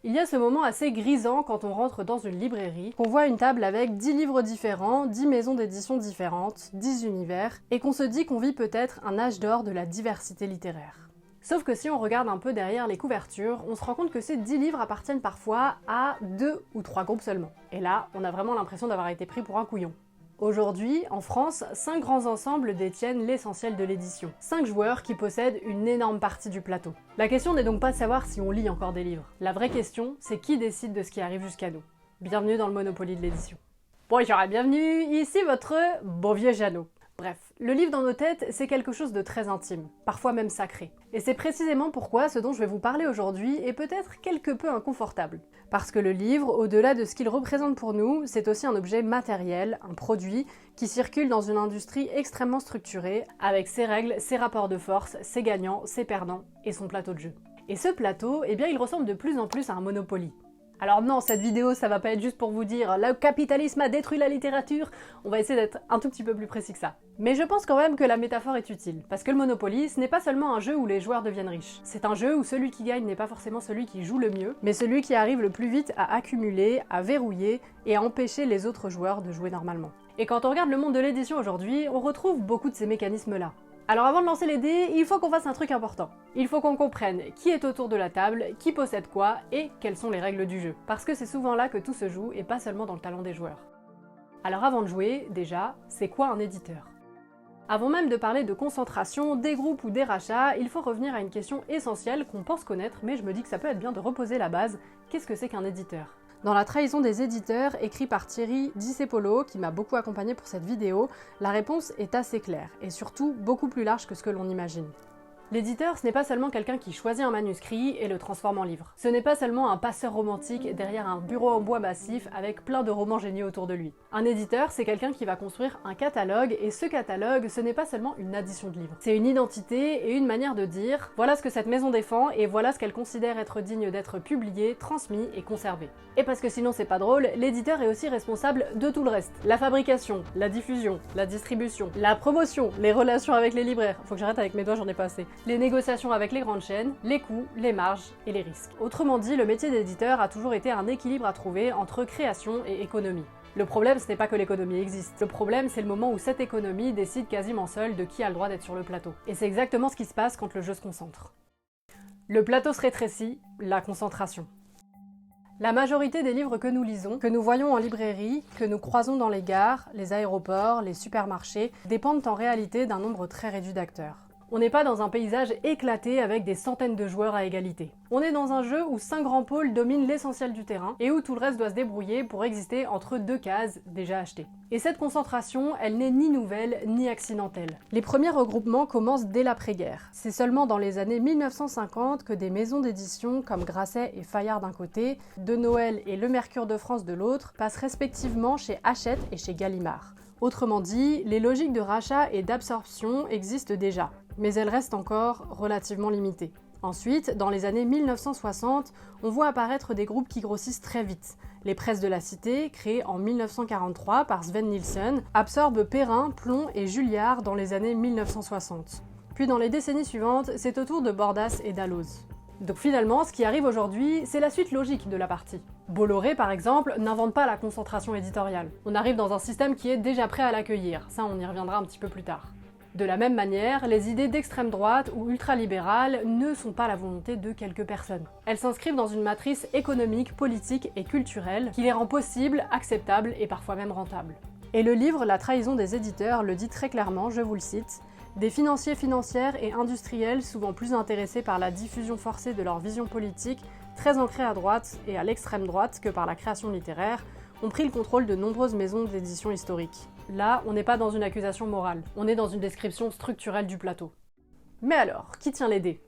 Il y a ce moment assez grisant quand on rentre dans une librairie, qu'on voit une table avec 10 livres différents, 10 maisons d'édition différentes, 10 univers, et qu'on se dit qu'on vit peut-être un âge d'or de la diversité littéraire. Sauf que si on regarde un peu derrière les couvertures, on se rend compte que ces 10 livres appartiennent parfois à 2 ou 3 groupes seulement. Et là, on a vraiment l'impression d'avoir été pris pour un couillon. Aujourd'hui, en France, 5 grands ensembles détiennent l'essentiel de l'édition. 5 joueurs qui possèdent une énorme partie du plateau. La question n'est donc pas de savoir si on lit encore des livres. La vraie question, c'est qui décide de ce qui arrive jusqu'à nous. Bienvenue dans le Monopoly de l'édition. Bonjour et bienvenue, ici votre bon vieux Jeannot. Bref, le livre dans nos têtes, c'est quelque chose de très intime, parfois même sacré. Et c'est précisément pourquoi ce dont je vais vous parler aujourd'hui est peut-être quelque peu inconfortable. Parce que le livre, au-delà de ce qu'il représente pour nous, c'est aussi un objet matériel, un produit, qui circule dans une industrie extrêmement structurée, avec ses règles, ses rapports de force, ses gagnants, ses perdants, et son plateau de jeu. Et ce plateau, eh bien il ressemble de plus en plus à un Monopoly. Alors non, cette vidéo, ça va pas être juste pour vous dire « le capitalisme a détruit la littérature », on va essayer d'être un tout petit peu plus précis que ça. Mais je pense quand même que la métaphore est utile, parce que le Monopoly, ce n'est pas seulement un jeu où les joueurs deviennent riches. C'est un jeu où celui qui gagne n'est pas forcément celui qui joue le mieux, mais celui qui arrive le plus vite à accumuler, à verrouiller et à empêcher les autres joueurs de jouer normalement. Et quand on regarde le monde de l'édition aujourd'hui, on retrouve beaucoup de ces mécanismes-là. Alors avant de lancer les dés, il faut qu'on fasse un truc important. Il faut qu'on comprenne qui est autour de la table, qui possède quoi, et quelles sont les règles du jeu. Parce que c'est souvent là que tout se joue, et pas seulement dans le talent des joueurs. Alors avant de jouer, déjà, c'est quoi un éditeur ? Avant même de parler de concentration, des groupes ou des rachats, il faut revenir à une question essentielle qu'on pense connaître, mais je me dis que ça peut être bien de reposer la base. Qu'est-ce que c'est qu'un éditeur ? Dans La trahison des éditeurs, écrit par Thierry Discepolo, qui m'a beaucoup accompagné pour cette vidéo, la réponse est assez claire, et surtout beaucoup plus large que ce que l'on imagine. L'éditeur, ce n'est pas seulement quelqu'un qui choisit un manuscrit et le transforme en livre. Ce n'est pas seulement un passeur romantique derrière un bureau en bois massif avec plein de romans géniaux autour de lui. Un éditeur, c'est quelqu'un qui va construire un catalogue, et ce catalogue, ce n'est pas seulement une addition de livres. C'est une identité et une manière de dire « voilà ce que cette maison défend et voilà ce qu'elle considère être digne d'être publié, transmis et conservé ». Et parce que sinon c'est pas drôle, l'éditeur est aussi responsable de tout le reste. La fabrication, la diffusion, la distribution, la promotion, les relations avec les libraires, faut que j'arrête avec mes doigts, j'en ai pas assez, les négociations avec les grandes chaînes, les coûts, les marges et les risques. Autrement dit, le métier d'éditeur a toujours été un équilibre à trouver entre création et économie. Le problème, ce n'est pas que l'économie existe. Le problème, c'est le moment où cette économie décide quasiment seule de qui a le droit d'être sur le plateau. Et c'est exactement ce qui se passe quand le jeu se concentre. Le plateau se rétrécit, la concentration. La majorité des livres que nous lisons, que nous voyons en librairie, que nous croisons dans les gares, les aéroports, les supermarchés, dépendent en réalité d'un nombre très réduit d'acteurs. On n'est pas dans un paysage éclaté avec des centaines de joueurs à égalité. On est dans un jeu où 5 grands pôles dominent l'essentiel du terrain et où tout le reste doit se débrouiller pour exister entre 2 cases déjà achetées. Et cette concentration, elle n'est ni nouvelle ni accidentelle. Les premiers regroupements commencent dès l'après-guerre. C'est seulement dans les années 1950 que des maisons d'édition comme Grasset et Fayard d'un côté, De Noël et Le Mercure de France de l'autre, passent respectivement chez Hachette et chez Gallimard. Autrement dit, les logiques de rachat et d'absorption existent déjà, mais elles restent encore relativement limitées. Ensuite, dans les années 1960, on voit apparaître des groupes qui grossissent très vite. Les Presses de la Cité, créées en 1943 par Sven Nilsson, absorbent Perrin, Plon et Julliard dans les années 1960. Puis dans les décennies suivantes, c'est au tour de Bordas et Dalloz. Donc finalement, ce qui arrive aujourd'hui, c'est la suite logique de la partie. Bolloré, par exemple, n'invente pas la concentration éditoriale. On arrive dans un système qui est déjà prêt à l'accueillir, ça on y reviendra un petit peu plus tard. De la même manière, les idées d'extrême droite ou ultralibérales ne sont pas la volonté de quelques personnes. Elles s'inscrivent dans une matrice économique, politique et culturelle qui les rend possibles, acceptables et parfois même rentables. Et le livre La trahison des éditeurs le dit très clairement, je vous le cite, « Des financiers, financières et industriels souvent plus intéressés par la diffusion forcée de leur vision politique, très ancrée à droite et à l'extrême droite que par la création littéraire, ont pris le contrôle de nombreuses maisons d'édition historiques. » Là, on n'est pas dans une accusation morale, on est dans une description structurelle du plateau. Mais alors, qui tient les dés ?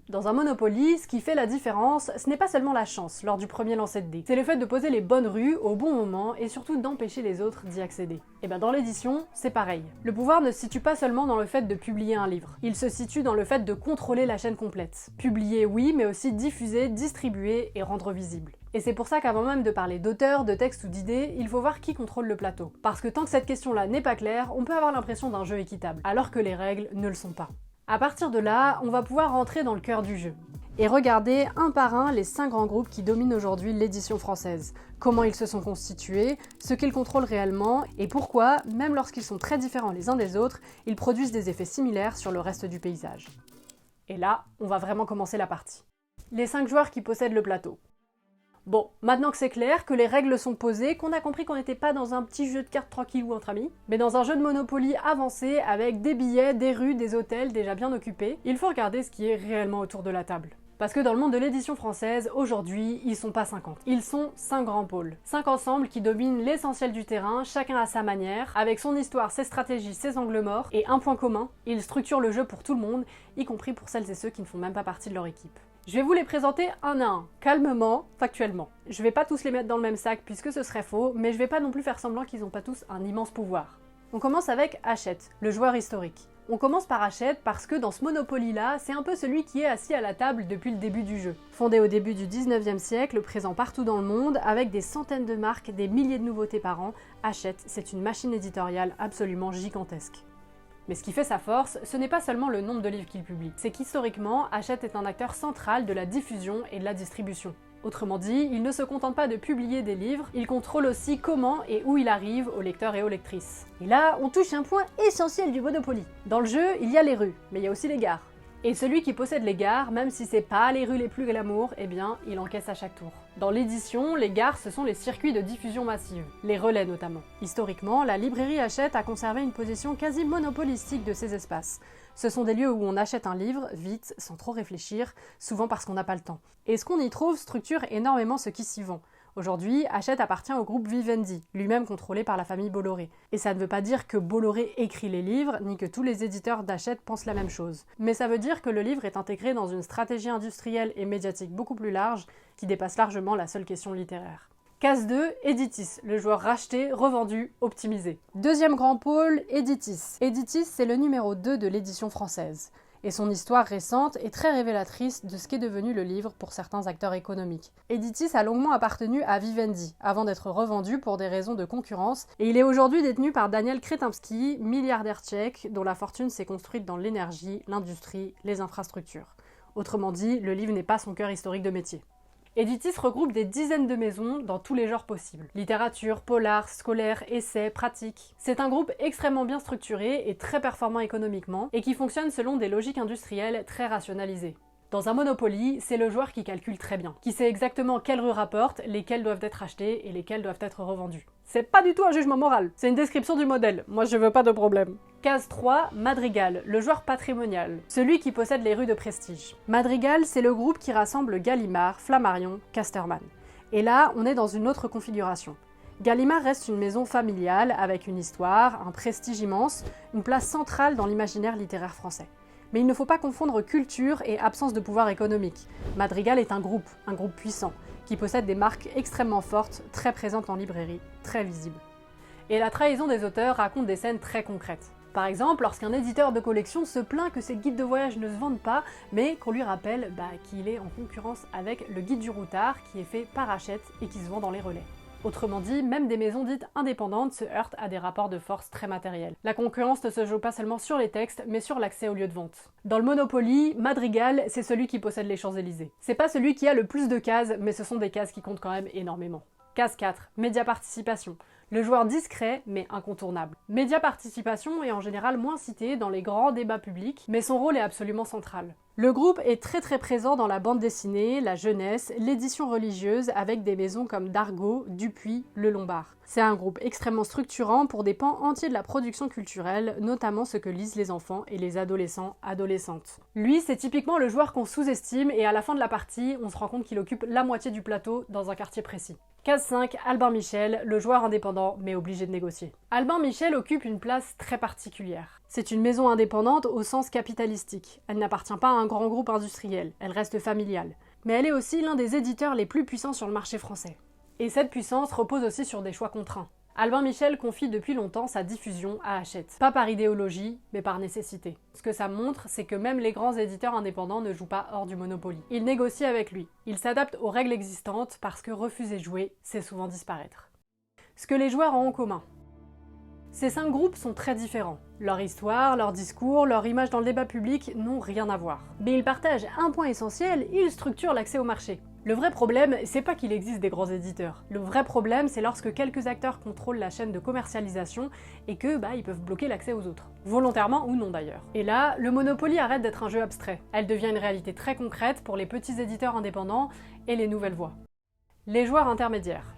Dans un Monopoly, ce qui fait la différence, ce n'est pas seulement la chance lors du premier lancer de dés, c'est le fait de poser les bonnes rues au bon moment et surtout d'empêcher les autres d'y accéder. Et bien dans l'édition, c'est pareil. Le pouvoir ne se situe pas seulement dans le fait de publier un livre, il se situe dans le fait de contrôler la chaîne complète. Publier oui, mais aussi diffuser, distribuer et rendre visible. Et c'est pour ça qu'avant même de parler d'auteur, de texte ou d'idée, il faut voir qui contrôle le plateau. Parce que tant que cette question-là n'est pas claire, on peut avoir l'impression d'un jeu équitable, alors que les règles ne le sont pas. À partir de là, on va pouvoir rentrer dans le cœur du jeu. et regarder un par un les 5 grands groupes qui dominent aujourd'hui l'édition française. Comment ils se sont constitués, ce qu'ils contrôlent réellement, et pourquoi, même lorsqu'ils sont très différents les uns des autres, ils produisent des effets similaires sur le reste du paysage. Et là, on va vraiment commencer la partie. Les 5 joueurs qui possèdent le plateau. Bon, maintenant que c'est clair, que les règles sont posées, qu'on a compris qu'on n'était pas dans un petit jeu de cartes tranquillou entre amis, mais dans un jeu de Monopoly avancé avec des billets, des rues, des hôtels déjà bien occupés, il faut regarder ce qui est réellement autour de la table. Parce que dans le monde de l'édition française, aujourd'hui, ils sont pas 50. Ils sont 5 grands pôles. 5 ensembles qui dominent l'essentiel du terrain, chacun à sa manière, avec son histoire, ses stratégies, ses angles morts, et un point commun, ils structurent le jeu pour tout le monde, y compris pour celles et ceux qui ne font même pas partie de leur équipe. Je vais vous les présenter un à un, calmement, factuellement. Je vais pas tous les mettre dans le même sac puisque ce serait faux, mais je vais pas non plus faire semblant qu'ils ont pas tous un immense pouvoir. On commence avec Hachette, le joueur historique. On commence par Hachette parce que dans ce Monopoly-là, c'est un peu celui qui est assis à la table depuis le début du jeu. Fondé au début du 19e siècle, présent partout dans le monde, avec des centaines de marques, des milliers de nouveautés par an, Hachette, c'est une machine éditoriale absolument gigantesque. Mais ce qui fait sa force, ce n'est pas seulement le nombre de livres qu'il publie, c'est qu'historiquement, Hachette est un acteur central de la diffusion et de la distribution. Autrement dit, il ne se contente pas de publier des livres, il contrôle aussi comment et où il arrive aux lecteurs et aux lectrices. Et là, on touche un point essentiel du Monopoly. Dans le jeu, il y a les rues, mais il y a aussi les gares. Et celui qui possède les gares, même si c'est pas les rues les plus glamour, eh bien, il encaisse à chaque tour. Dans l'édition, les gares, ce sont les circuits de diffusion massive, les relais notamment. Historiquement, la librairie Hachette a conservé une position quasi monopolistique de ces espaces. Ce sont des lieux où on achète un livre, vite, sans trop réfléchir, souvent parce qu'on n'a pas le temps. Et ce qu'on y trouve structure énormément ce qui s'y vend. Aujourd'hui, Hachette appartient au groupe Vivendi, lui-même contrôlé par la famille Bolloré. Et ça ne veut pas dire que Bolloré écrit les livres, ni que tous les éditeurs d'Hachette pensent la même chose. Mais ça veut dire que le livre est intégré dans une stratégie industrielle et médiatique beaucoup plus large, qui dépasse largement la seule question littéraire. Case 2, Editis, le joueur racheté, revendu, optimisé. Deuxième grand pôle, Editis. Editis, c'est le numéro 2 de l'édition française. Et son histoire récente est très révélatrice de ce qu'est devenu le livre pour certains acteurs économiques. Editis a longuement appartenu à Vivendi, avant d'être revendu pour des raisons de concurrence, et il est aujourd'hui détenu par Daniel Kretinsky, milliardaire tchèque, dont la fortune s'est construite dans l'énergie, l'industrie, les infrastructures. Autrement dit, le livre n'est pas son cœur historique de métier. Editis regroupe des dizaines de maisons dans tous les genres possibles. Littérature, polar, scolaire, essais, pratique. C'est un groupe extrêmement bien structuré et très performant économiquement, et qui fonctionne selon des logiques industrielles très rationalisées. Dans un Monopoly, c'est le joueur qui calcule très bien, qui sait exactement quelles rues rapportent, lesquelles doivent être achetées et lesquelles doivent être revendues. C'est pas du tout un jugement moral, c'est une description du modèle, moi je veux pas de problème. Case 3, Madrigal, le joueur patrimonial, celui qui possède les rues de prestige. Madrigal, c'est le groupe qui rassemble Gallimard, Flammarion, Casterman. Et là, on est dans une autre configuration. Gallimard reste une maison familiale avec une histoire, un prestige immense, une place centrale dans l'imaginaire littéraire français. Mais il ne faut pas confondre culture et absence de pouvoir économique. Madrigal est un groupe puissant, qui possède des marques extrêmement fortes, très présentes en librairie, très visibles. Et la trahison des auteurs raconte des scènes très concrètes. Par exemple, lorsqu'un éditeur de collection se plaint que ses guides de voyage ne se vendent pas, mais qu'on lui rappelle qu'il est en concurrence avec le guide du routard qui est fait par Hachette et qui se vend dans les relais. Autrement dit, même des maisons dites indépendantes se heurtent à des rapports de force très matériels. La concurrence ne se joue pas seulement sur les textes, mais sur l'accès aux lieux de vente. Dans le Monopoly, Madrigal, c'est celui qui possède les Champs-Élysées. C'est pas celui qui a le plus de cases, mais ce sont des cases qui comptent quand même énormément. Case 4, Média Participation. Le joueur discret, mais incontournable. Média Participation est en général moins cité dans les grands débats publics, mais son rôle est absolument central. Le groupe est très présent dans la bande dessinée, la jeunesse, l'édition religieuse, avec des maisons comme Dargaud, Dupuis, Le Lombard. C'est un groupe extrêmement structurant pour des pans entiers de la production culturelle, notamment ce que lisent les enfants et les adolescents, adolescentes. Lui, c'est typiquement le joueur qu'on sous-estime et à la fin de la partie, on se rend compte qu'il occupe la moitié du plateau dans un quartier précis. Case 5, Albin Michel, le joueur indépendant mais obligé de négocier. Albin Michel occupe une place très particulière. C'est une maison indépendante au sens capitalistique. Elle n'appartient pas à un grand groupe industriel, elle reste familiale. Mais elle est aussi l'un des éditeurs les plus puissants sur le marché français. Et cette puissance repose aussi sur des choix contraints. Albin Michel confie depuis longtemps sa diffusion à Hachette. Pas par idéologie, mais par nécessité. Ce que ça montre, c'est que même les grands éditeurs indépendants ne jouent pas hors du Monopoly. Ils négocient avec lui. Ils s'adaptent aux règles existantes parce que refuser de jouer, c'est souvent disparaître. Ce que les joueurs ont en commun. Ces 5 groupes sont très différents. Leur histoire, leur discours, leur image dans le débat public n'ont rien à voir. Mais ils partagent un point essentiel, ils structurent l'accès au marché. Le vrai problème, c'est pas qu'il existe des grands éditeurs. Le vrai problème, c'est lorsque quelques acteurs contrôlent la chaîne de commercialisation et que, ils peuvent bloquer l'accès aux autres. Volontairement ou non d'ailleurs. Et là, le Monopoly arrête d'être un jeu abstrait. Elle devient une réalité très concrète pour les petits éditeurs indépendants et les nouvelles voies. Les joueurs intermédiaires.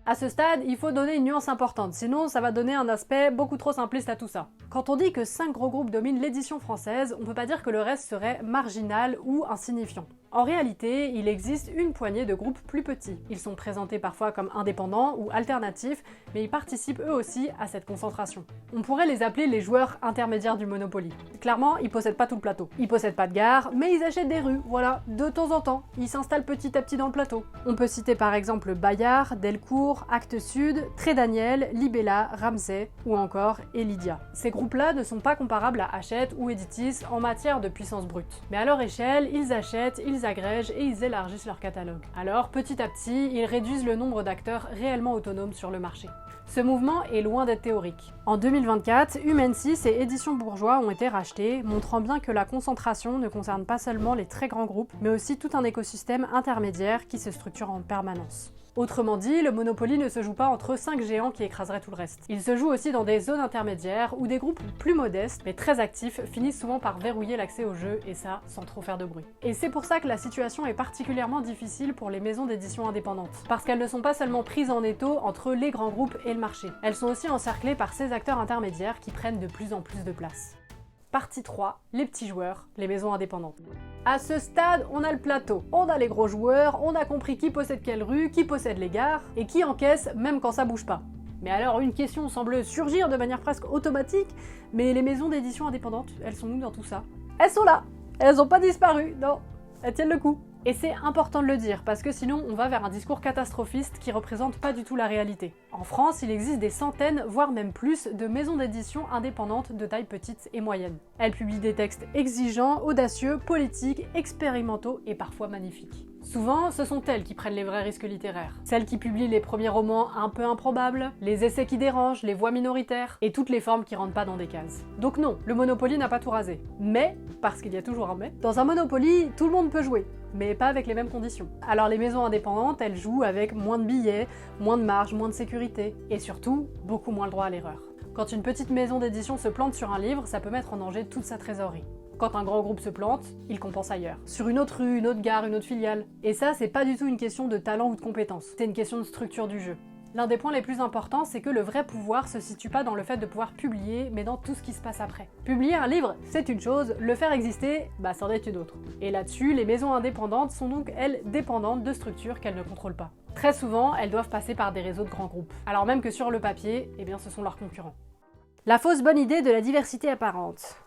À ce stade, il faut donner une nuance importante, sinon ça va donner un aspect beaucoup trop simpliste à tout ça. Quand on dit que 5 gros groupes dominent l'édition française, on peut pas dire que le reste serait marginal ou insignifiant. En réalité, il existe une poignée de groupes plus petits. Ils sont présentés parfois comme indépendants ou alternatifs, mais ils participent eux aussi à cette concentration. On pourrait les appeler les joueurs intermédiaires du Monopoly. Clairement, ils possèdent pas tout le plateau. Ils possèdent pas de gare, mais ils achètent des rues, voilà, de temps en temps. Ils s'installent petit à petit dans le plateau. On peut citer par exemple Bayard, Delcourt, Actes Sud, Trédaniel, Libella, Ramsay ou encore Elidia. Ces groupes-là ne sont pas comparables à Hachette ou Editis en matière de puissance brute. Mais à leur échelle, ils achètent, ils agrègent et ils élargissent leur catalogue. Alors, petit à petit, ils réduisent le nombre d'acteurs réellement autonomes sur le marché. Ce mouvement est loin d'être théorique. En 2024, Humensis et Éditions Bourgeois ont été rachetés, montrant bien que la concentration ne concerne pas seulement les très grands groupes, mais aussi tout un écosystème intermédiaire qui se structure en permanence. Autrement dit, le Monopoly ne se joue pas entre 5 géants qui écraseraient tout le reste. Il se joue aussi dans des zones intermédiaires où des groupes plus modestes, mais très actifs, finissent souvent par verrouiller l'accès au jeu, et ça, sans trop faire de bruit. Et c'est pour ça que la situation est particulièrement difficile pour les maisons d'édition indépendantes. Parce qu'elles ne sont pas seulement prises en étau entre les grands groupes et le marché. Elles sont aussi encerclées par ces acteurs intermédiaires qui prennent de plus en plus de place. Partie 3, les petits joueurs, les maisons indépendantes. À ce stade, on a le plateau. On a les gros joueurs, on a compris qui possède quelle rue, qui possède les gares, et qui encaisse même quand ça bouge pas. Mais alors une question semble surgir de manière presque automatique, mais les maisons d'édition indépendantes, elles sont où dans tout ça? Elles sont là. Elles ont pas disparu, non. Elles tiennent le coup. Et c'est important de le dire, parce que sinon on va vers un discours catastrophiste qui représente pas du tout la réalité. En France, il existe des centaines, voire même plus, de maisons d'édition indépendantes de taille petite et moyenne. Elles publient des textes exigeants, audacieux, politiques, expérimentaux et parfois magnifiques. Souvent, ce sont elles qui prennent les vrais risques littéraires. Celles qui publient les premiers romans un peu improbables, les essais qui dérangent, les voix minoritaires, et toutes les formes qui rentrent pas dans des cases. Donc non, le Monopoly n'a pas tout rasé. Mais, parce qu'il y a toujours un mais, dans un Monopoly, tout le monde peut jouer, mais pas avec les mêmes conditions. Alors les maisons indépendantes, elles jouent avec moins de billets, moins de marge, moins de sécurité, et surtout, beaucoup moins le droit à l'erreur. Quand une petite maison d'édition se plante sur un livre, ça peut mettre en danger toute sa trésorerie. Quand un grand groupe se plante, il compense ailleurs. Sur une autre rue, une autre gare, une autre filiale. Et ça, c'est pas du tout une question de talent ou de compétence, c'est une question de structure du jeu. L'un des points les plus importants, c'est que le vrai pouvoir se situe pas dans le fait de pouvoir publier, mais dans tout ce qui se passe après. Publier un livre, c'est une chose, le faire exister, c'en est une autre. Et là-dessus, les maisons indépendantes sont donc, elles, dépendantes de structures qu'elles ne contrôlent pas. Très souvent, elles doivent passer par des réseaux de grands groupes. Alors même que sur le papier, ce sont leurs concurrents. La fausse bonne idée de la diversité apparente.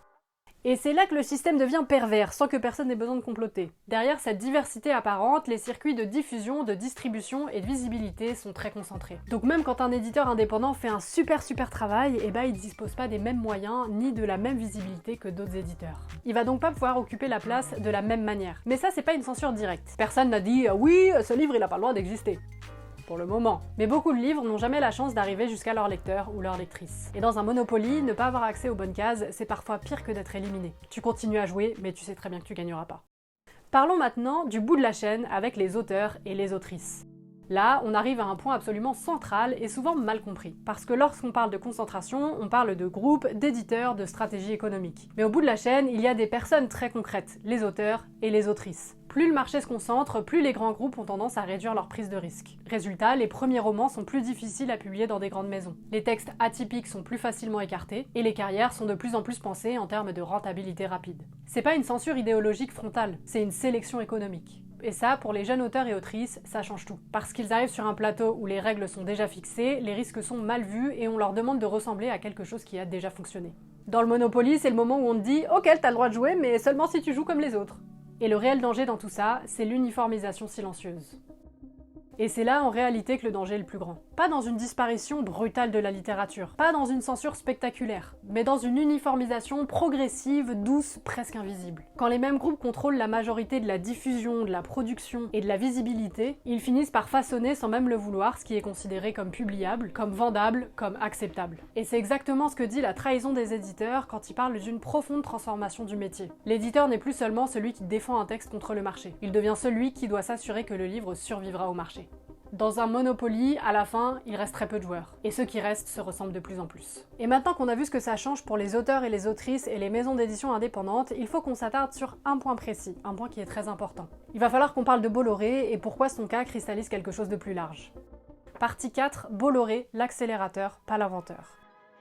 Et c'est là que le système devient pervers, sans que personne n'ait besoin de comploter. Derrière cette diversité apparente, les circuits de diffusion, de distribution et de visibilité sont très concentrés. Donc même quand un éditeur indépendant fait un super travail, il dispose pas des mêmes moyens, ni de la même visibilité que d'autres éditeurs. Il va donc pas pouvoir occuper la place de la même manière. Mais ça, c'est pas une censure directe. Personne n'a dit « oui, ce livre il a pas le droit d'exister ». Pour le moment. Mais beaucoup de livres n'ont jamais la chance d'arriver jusqu'à leur lecteur ou leur lectrice. Et dans un Monopoly, ne pas avoir accès aux bonnes cases, c'est parfois pire que d'être éliminé. Tu continues à jouer, mais tu sais très bien que tu gagneras pas. Parlons maintenant du bout de la chaîne avec les auteurs et les autrices. Là, on arrive à un point absolument central et souvent mal compris. Parce que lorsqu'on parle de concentration, on parle de groupes, d'éditeurs, de stratégie économique. Mais au bout de la chaîne, il y a des personnes très concrètes, les auteurs et les autrices. Plus le marché se concentre, plus les grands groupes ont tendance à réduire leur prise de risque. Résultat, les premiers romans sont plus difficiles à publier dans des grandes maisons. Les textes atypiques sont plus facilement écartés, et les carrières sont de plus en plus pensées en termes de rentabilité rapide. C'est pas une censure idéologique frontale, c'est une sélection économique. Et ça, pour les jeunes auteurs et autrices, ça change tout. Parce qu'ils arrivent sur un plateau où les règles sont déjà fixées, les risques sont mal vus et on leur demande de ressembler à quelque chose qui a déjà fonctionné. Dans le Monopoly, c'est le moment où on te dit « Ok, t'as le droit de jouer, mais seulement si tu joues comme les autres ». Et le réel danger dans tout ça, c'est l'uniformisation silencieuse. Et c'est là en réalité que le danger est le plus grand. pas dans une disparition brutale de la littérature, pas dans une censure spectaculaire, mais dans une uniformisation progressive, douce, presque invisible. Quand les mêmes groupes contrôlent la majorité de la diffusion, de la production et de la visibilité, ils finissent par façonner sans même le vouloir ce qui est considéré comme publiable, comme vendable, comme acceptable. Et c'est exactement ce que dit la trahison des éditeurs quand ils parlent d'une profonde transformation du métier. L'éditeur n'est plus seulement celui qui défend un texte contre le marché, il devient celui qui doit s'assurer que le livre survivra au marché. Dans un Monopoly, à la fin, il reste très peu de joueurs. Et ceux qui restent se ressemblent de plus en plus. Et maintenant qu'on a vu ce que ça change pour les auteurs et les autrices et les maisons d'édition indépendantes, il faut qu'on s'attarde sur un point précis, un point qui est très important. Il va falloir qu'on parle de Bolloré et pourquoi son cas cristallise quelque chose de plus large. Partie 4, Bolloré, l'accélérateur, pas l'inventeur.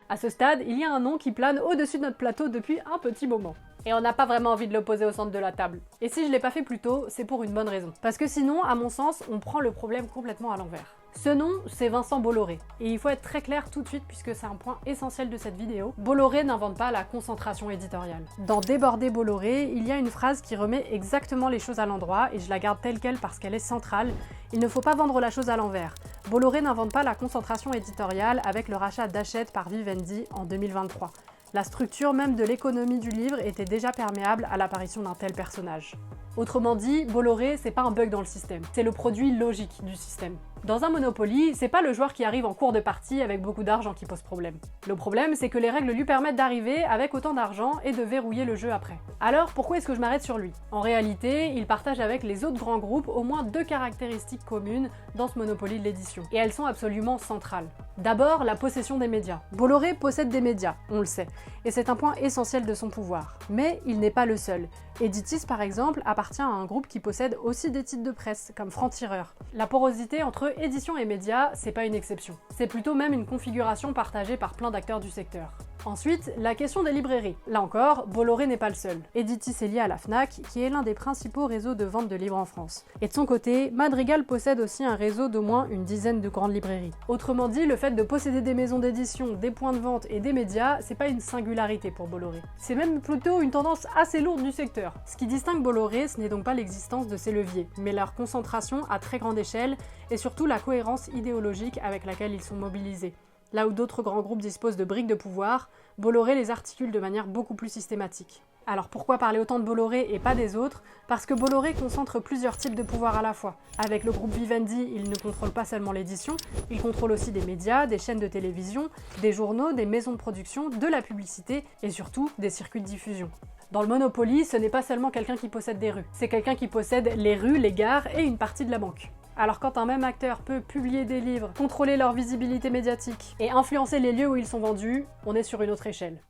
À ce stade, il y a un nom qui plane au-dessus de notre plateau depuis un petit moment. Et on n'a pas vraiment envie de le poser au centre de la table. Et si je l'ai pas fait plus tôt, c'est pour une bonne raison. Parce que sinon, à mon sens, on prend le problème complètement à l'envers. Ce nom, c'est Vincent Bolloré. Et il faut être très clair tout de suite puisque c'est un point essentiel de cette vidéo. Bolloré n'invente pas la concentration éditoriale. Dans Déborder Bolloré, il y a une phrase qui remet exactement les choses à l'endroit et je la garde telle quelle parce qu'elle est centrale. Il ne faut pas vendre la chose à l'envers. Bolloré n'invente pas la concentration éditoriale avec le rachat d'Hachette par Vivendi en 2023. La structure même de l'économie du livre était déjà perméable à l'apparition d'un tel personnage. Autrement dit, Bolloré, c'est pas un bug dans le système, c'est le produit logique du système. Dans un Monopoly, c'est pas le joueur qui arrive en cours de partie avec beaucoup d'argent qui pose problème. Le problème, c'est que les règles lui permettent d'arriver avec autant d'argent et de verrouiller le jeu après. Alors, pourquoi est-ce que je m'arrête sur lui? En réalité, il partage avec les autres grands groupes au moins deux caractéristiques communes dans ce Monopoly de l'édition. Et elles sont absolument centrales. D'abord, la possession des médias. Bolloré possède des médias, on le sait, et c'est un point essentiel de son pouvoir. Mais il n'est pas le seul. Editis, par exemple, appartient à un groupe qui possède aussi des titres de presse, comme Franc-Tireur. La porosité entre édition et médias, c'est pas une exception. C'est plutôt même une configuration partagée par plein d'acteurs du secteur. Ensuite, la question des librairies. Là encore, Bolloré n'est pas le seul. Editis est lié à la Fnac, qui est l'un des principaux réseaux de vente de livres en France. Et de son côté, Madrigal possède aussi un réseau d'au moins une dizaine de grandes librairies. Autrement dit, le fait de posséder des maisons d'édition, des points de vente et des médias, c'est pas une singularité pour Bolloré. C'est même plutôt une tendance assez lourde du secteur. Ce qui distingue Bolloré, ce n'est donc pas l'existence de ces leviers, mais leur concentration à très grande échelle et surtout la cohérence idéologique avec laquelle ils sont mobilisés. Là où d'autres grands groupes disposent de briques de pouvoir, Bolloré les articule de manière beaucoup plus systématique. Alors pourquoi parler autant de Bolloré et pas des autres? Parce que Bolloré concentre plusieurs types de pouvoir à la fois. Avec le groupe Vivendi, il ne contrôle pas seulement l'édition, il contrôle aussi des médias, des chaînes de télévision, des journaux, des maisons de production, de la publicité et surtout des circuits de diffusion. Dans le Monopoly, ce n'est pas seulement quelqu'un qui possède des rues, c'est quelqu'un qui possède les rues, les gares et une partie de la banque. Alors quand un même acteur peut publier des livres, contrôler leur visibilité médiatique et influencer les lieux où ils sont vendus, on est sur une autre échelle.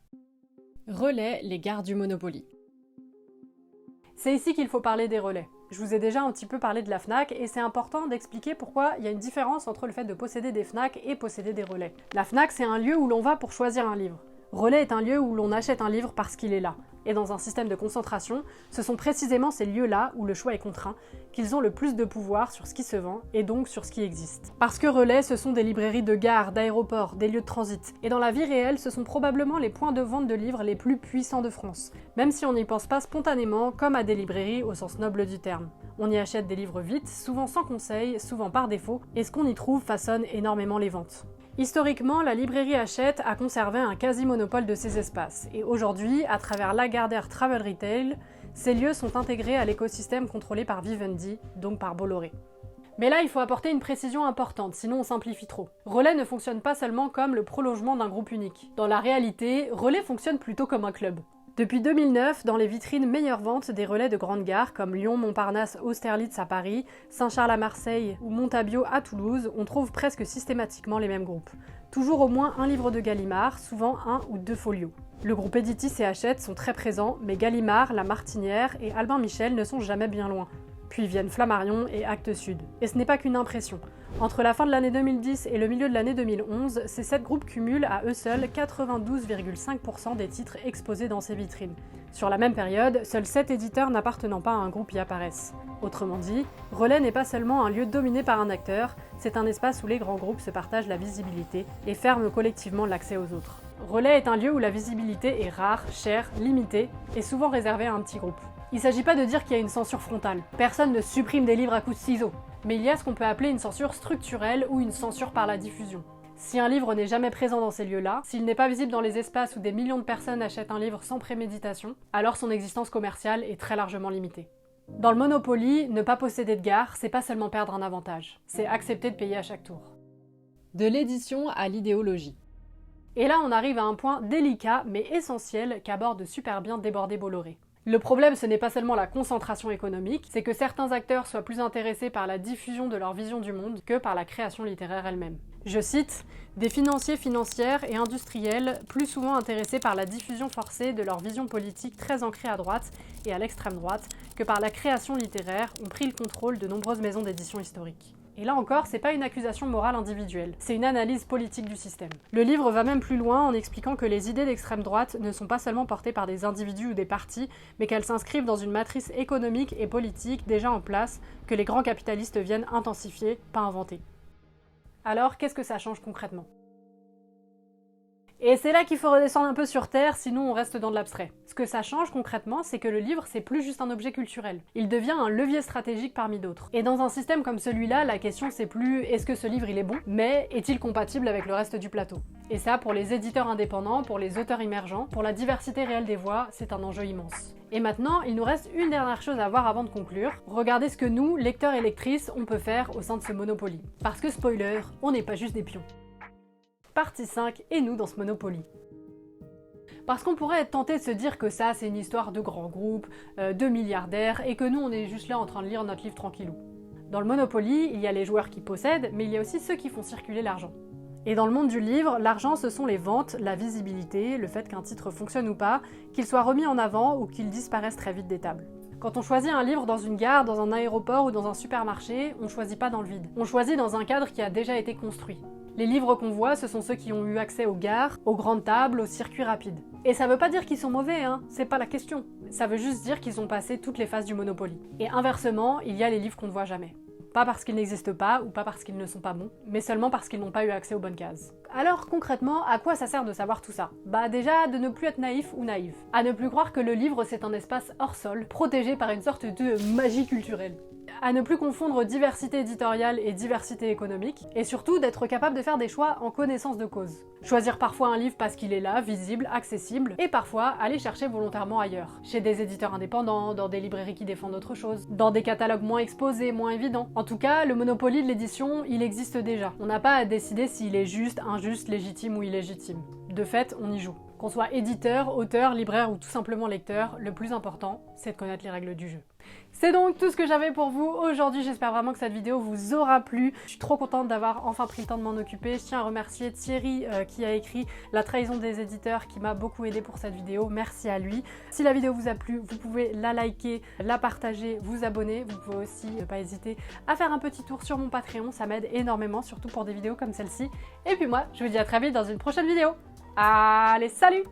Relais, les gares du Monopoly. C'est ici qu'il faut parler des relais. Je vous ai déjà un petit peu parlé de la Fnac et c'est important d'expliquer pourquoi il y a une différence entre le fait de posséder des Fnac et posséder des relais. La Fnac, c'est un lieu où l'on va pour choisir un livre. Relais est un lieu où l'on achète un livre parce qu'il est là. Et dans un système de concentration, ce sont précisément ces lieux-là où le choix est contraint, qu'ils ont le plus de pouvoir sur ce qui se vend et donc sur ce qui existe. Parce que relais, ce sont des librairies de gares, d'aéroports, des lieux de transit. Et dans la vie réelle, ce sont probablement les points de vente de livres les plus puissants de France, même si on n'y pense pas spontanément comme à des librairies au sens noble du terme. On y achète des livres vite, souvent sans conseil, souvent par défaut, et ce qu'on y trouve façonne énormément les ventes. Historiquement, la librairie Hachette a conservé un quasi-monopole de ces espaces, et aujourd'hui, à travers Lagardère Travel Retail, ces lieux sont intégrés à l'écosystème contrôlé par Vivendi, donc par Bolloré. Mais là, il faut apporter une précision importante, sinon on simplifie trop. Relais ne fonctionne pas seulement comme le prolongement d'un groupe unique. Dans la réalité, Relais fonctionne plutôt comme un club. Depuis 2009, dans les vitrines meilleures ventes des relais de grandes gares comme Lyon, Montparnasse, Austerlitz à Paris, Saint-Charles à Marseille ou Montabio à Toulouse, on trouve presque systématiquement les mêmes groupes. Toujours au moins un livre de Gallimard, souvent un ou deux folios. Le groupe Editis et Hachette sont très présents, mais Gallimard, La Martinière et Albin Michel ne sont jamais bien loin. Puis viennent Flammarion et Actes Sud. Et ce n'est pas qu'une impression. Entre la fin de l'année 2010 et le milieu de l'année 2011, ces 7 groupes cumulent à eux seuls 92,5% des titres exposés dans ces vitrines. Sur la même période, seuls 7 éditeurs n'appartenant pas à un groupe y apparaissent. Autrement dit, Relais n'est pas seulement un lieu dominé par un acteur, c'est un espace où les grands groupes se partagent la visibilité et ferment collectivement l'accès aux autres. Relais est un lieu où la visibilité est rare, chère, limitée et souvent réservée à un petit groupe. Il ne s'agit pas de dire qu'il y a une censure frontale. Personne ne supprime des livres à coups de ciseaux. Mais il y a ce qu'on peut appeler une censure structurelle ou une censure par la diffusion. Si un livre n'est jamais présent dans ces lieux-là, s'il n'est pas visible dans les espaces où des millions de personnes achètent un livre sans préméditation, alors son existence commerciale est très largement limitée. Dans le Monopoly, ne pas posséder de gare, c'est pas seulement perdre un avantage, c'est accepter de payer à chaque tour. De l'édition à l'idéologie. Et là, on arrive à un point délicat mais essentiel qu'aborde super bien Débordé-Bolloré. Le problème, ce n'est pas seulement la concentration économique, c'est que certains acteurs soient plus intéressés par la diffusion de leur vision du monde que par la création littéraire elle-même. Je cite, « Des financiers, financières et industriels plus souvent intéressés par la diffusion forcée de leur vision politique très ancrée à droite et à l'extrême droite que par la création littéraire ont pris le contrôle de nombreuses maisons d'édition historiques. » Et là encore, c'est pas une accusation morale individuelle, c'est une analyse politique du système. Le livre va même plus loin en expliquant que les idées d'extrême droite ne sont pas seulement portées par des individus ou des partis, mais qu'elles s'inscrivent dans une matrice économique et politique déjà en place, que les grands capitalistes viennent intensifier, pas inventer. Alors, qu'est-ce que ça change concrètement ? Et c'est là qu'il faut redescendre un peu sur terre, sinon on reste dans de l'abstrait. Ce que ça change concrètement, c'est que le livre, c'est plus juste un objet culturel. Il devient un levier stratégique parmi d'autres. Et dans un système comme celui-là, la question c'est plus est-ce que ce livre il est bon, mais est-il compatible avec le reste du plateau ? Et ça, pour les éditeurs indépendants, pour les auteurs émergents, pour la diversité réelle des voix, c'est un enjeu immense. Et maintenant, il nous reste une dernière chose à voir avant de conclure. Regardez ce que nous, lecteurs et lectrices, on peut faire au sein de ce Monopoly. Parce que spoiler, on n'est pas juste des pions. Partie 5, et nous dans ce Monopoly. Parce qu'on pourrait être tenté de se dire que ça c'est une histoire de grands groupes, de milliardaires, et que nous on est juste là en train de lire notre livre tranquillou. Dans le Monopoly, il y a les joueurs qui possèdent, mais il y a aussi ceux qui font circuler l'argent. Et dans le monde du livre, l'argent ce sont les ventes, la visibilité, le fait qu'un titre fonctionne ou pas, qu'il soit remis en avant ou qu'il disparaisse très vite des tables. Quand on choisit un livre dans une gare, dans un aéroport ou dans un supermarché, on choisit pas dans le vide. On choisit dans un cadre qui a déjà été construit. Les livres qu'on voit, ce sont ceux qui ont eu accès aux gares, aux grandes tables, aux circuits rapides. Et ça veut pas dire qu'ils sont mauvais, hein, c'est pas la question. Ça veut juste dire qu'ils ont passé toutes les phases du Monopoly. Et inversement, il y a les livres qu'on ne voit jamais. Pas parce qu'ils n'existent pas ou pas parce qu'ils ne sont pas bons, mais seulement parce qu'ils n'ont pas eu accès aux bonnes cases. Alors concrètement, à quoi ça sert de savoir tout ça ? Bah déjà, de ne plus être naïf ou naïve. À ne plus croire que le livre c'est un espace hors sol, protégé par une sorte de magie culturelle. À ne plus confondre diversité éditoriale et diversité économique, et surtout d'être capable de faire des choix en connaissance de cause. Choisir parfois un livre parce qu'il est là, visible, accessible, et parfois aller chercher volontairement ailleurs. Chez des éditeurs indépendants, dans des librairies qui défendent autre chose, dans des catalogues moins exposés, moins évidents. En tout cas, le Monopoly de l'édition, il existe déjà. On n'a pas à décider s'il est juste, injuste, légitime ou illégitime. De fait, on y joue. Qu'on soit éditeur, auteur, libraire ou tout simplement lecteur, le plus important, c'est de connaître les règles du jeu. C'est donc tout ce que j'avais pour vous aujourd'hui, j'espère vraiment que cette vidéo vous aura plu. Je suis trop contente d'avoir enfin pris le temps de m'en occuper. Je tiens à remercier Thierry qui a écrit La trahison des éditeurs, qui m'a beaucoup aidé pour cette vidéo, merci à lui. Si la vidéo vous a plu, vous pouvez la liker, la partager, vous abonner. Vous pouvez aussi ne pas hésiter à faire un petit tour sur mon Patreon, ça m'aide énormément, surtout pour des vidéos comme celle-ci. Et puis moi, je vous dis à très vite dans une prochaine vidéo. Allez, salut!